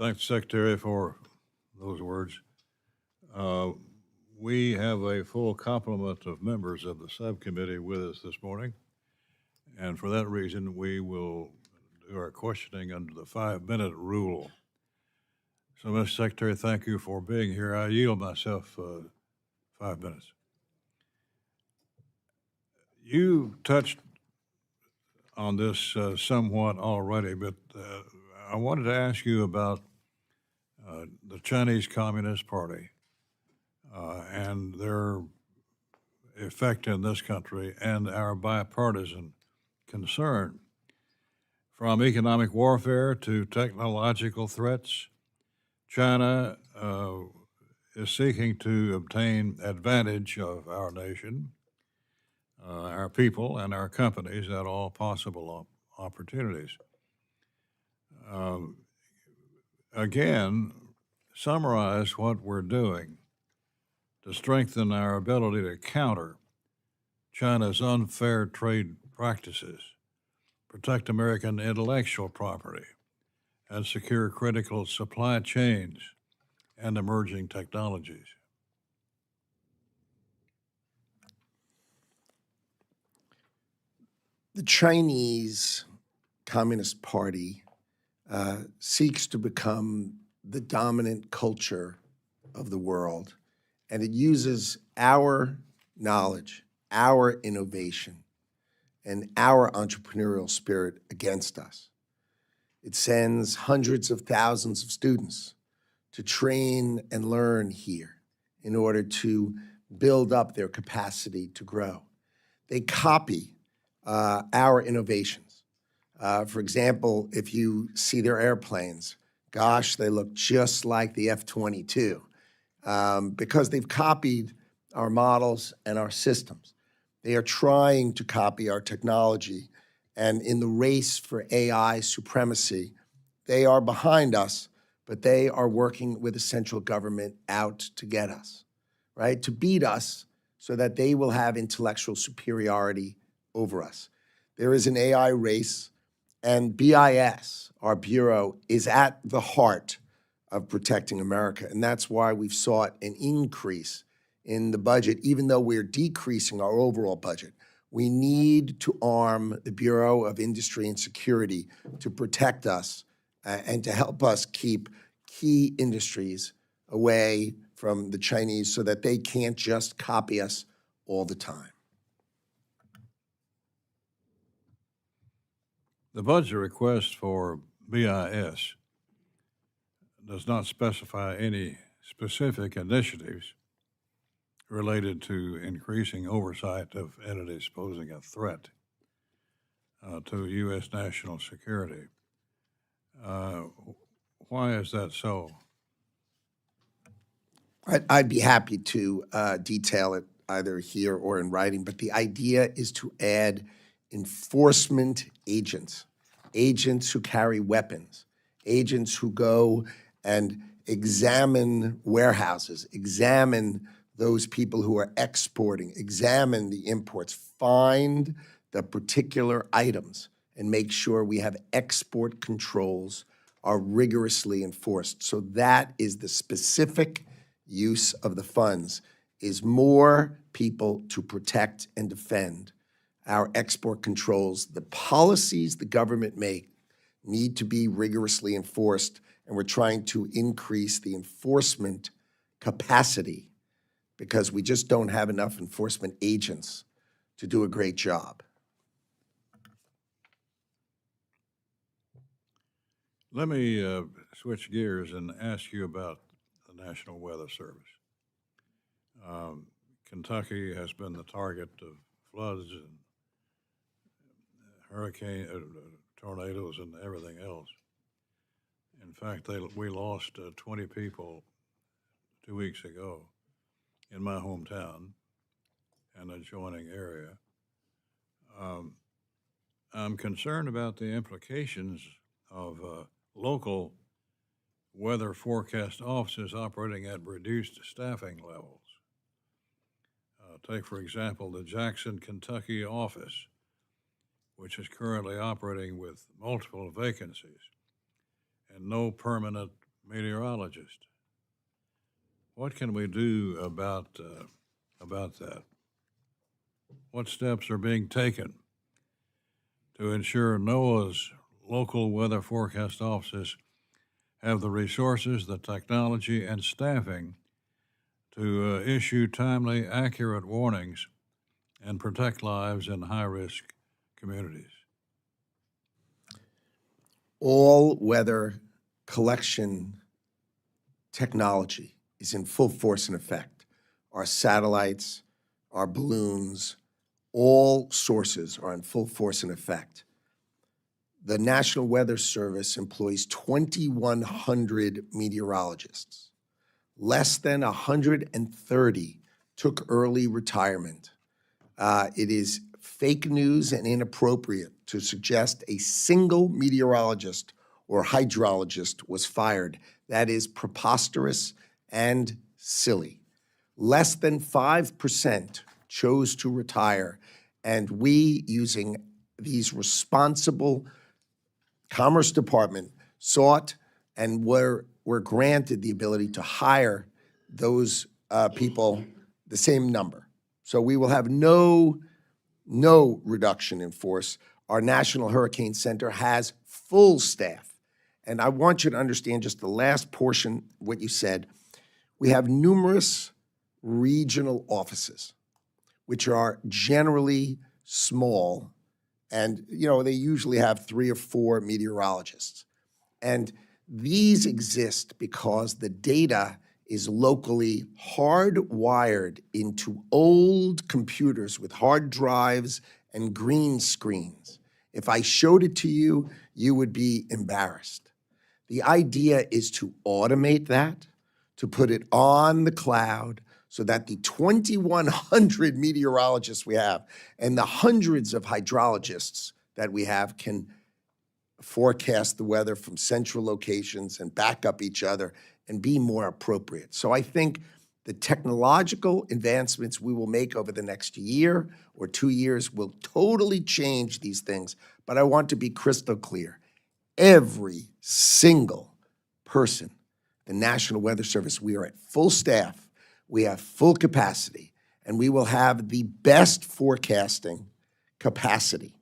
Thanks, Secretary, for those words. Uh, we have a full complement of members of the subcommittee with us this morning, and for that reason, we will do our questioning under the 5-minute rule. So, Mr. Secretary, thank you for being here. I yield myself 5 minutes. You touched on this somewhat already, but I wanted to ask you about the Chinese Communist Party and their effect in this country and our bipartisan concern. From economic warfare to technological threats, China is seeking to obtain advantage of our nation, our people, and our companies at all possible opportunities. Again, summarize what we're doing to strengthen our ability to counter China's unfair trade practices, protect American intellectual property, and secure critical supply chains and emerging technologies. The Chinese Communist Party seeks to become the dominant culture of the world, and it uses our knowledge, our innovation, and our entrepreneurial spirit against us. It sends hundreds of thousands of students to train and learn here in order to build up their capacity to grow. They copy our innovations. For example, if you see their airplanes, gosh, they look just like the F-22 because they've copied our models and our systems. They are trying to copy our technology, and in the race for AI supremacy, they are behind us, but they are working with the central government out to get us, right? To beat us so that they will have intellectual superiority over us. There is an AI race, and BIS, our bureau, is at the heart of protecting America, and that's why we've sought an increase in the budget, even though we're decreasing our overall budget. We need to arm the Bureau of Industry and Security to protect us and to help us keep key industries away from the Chinese so that they can't just copy us all the time. The budget request for BIS does not specify any specific initiatives related to increasing oversight of entities posing a threat to U.S. national security. Why is that so? I'd be happy to detail it either here or in writing, but the idea is to add enforcement agents, agents who carry weapons, agents who go and examine warehouses, examine those people who are exporting, examine the imports, find the particular items, and make sure we have export controls are rigorously enforced. So that is the specific use of the funds, is more people to protect and defend our export controls. The policies the government make need to be rigorously enforced, and we're trying to increase the enforcement capacity because we just don't have enough enforcement agents to do a great job. Let me switch gears and ask you about the National Weather Service. Kentucky has been the target of floods and hurricane, tornadoes, and everything else. In fact, we lost 20 people 2 weeks ago in my hometown and adjoining area. I'm concerned about the implications of local weather forecast offices operating at reduced staffing levels. Take, for example, the Jackson, Kentucky office, which is currently operating with multiple vacancies and no permanent meteorologist. What can we do about that? What steps are being taken to ensure NOAA's local weather forecast offices have the resources, the technology, and staffing to issue timely, accurate warnings and protect lives in high-risk communities? All weather collection technology is in full force and effect. Our satellites, our balloons, all sources are in full force and effect. The National Weather Service employs 2,100 meteorologists. Less than 130 took early retirement. It is fake news and inappropriate to suggest a single meteorologist or hydrologist was fired. That is preposterous and silly. Less than 5% chose to retire, and we, using these responsible Commerce Department, sought and were granted the ability to hire those people, the same number. So we will have no reduction in force. Our National Hurricane Center has full staff. And I want you to understand just the last portion, what you said. We have numerous regional offices, which are generally small, and they usually have 3 or 4 meteorologists. And these exist because the data is locally hardwired into old computers with hard drives and green screens. If I showed it to you, you would be embarrassed. The idea is to automate that, to put it on the cloud, so that the 2,100 meteorologists we have and the hundreds of hydrologists that we have can forecast the weather from central locations and back up each other and be more appropriate. So I think the technological advancements we will make over the next year or 2 years will totally change these things. But I want to be crystal clear. Every single person, the National Weather Service, we are at full staff, we have full capacity, and we will have the best forecasting capacity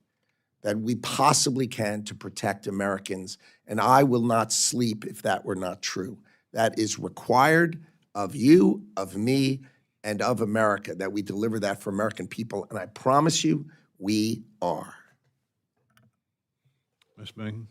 that we possibly can to protect Americans. And I will not sleep if that were not true. That is required of you, of me, and of America, that we deliver that for American people. And I promise you, we are. Ms. Bing?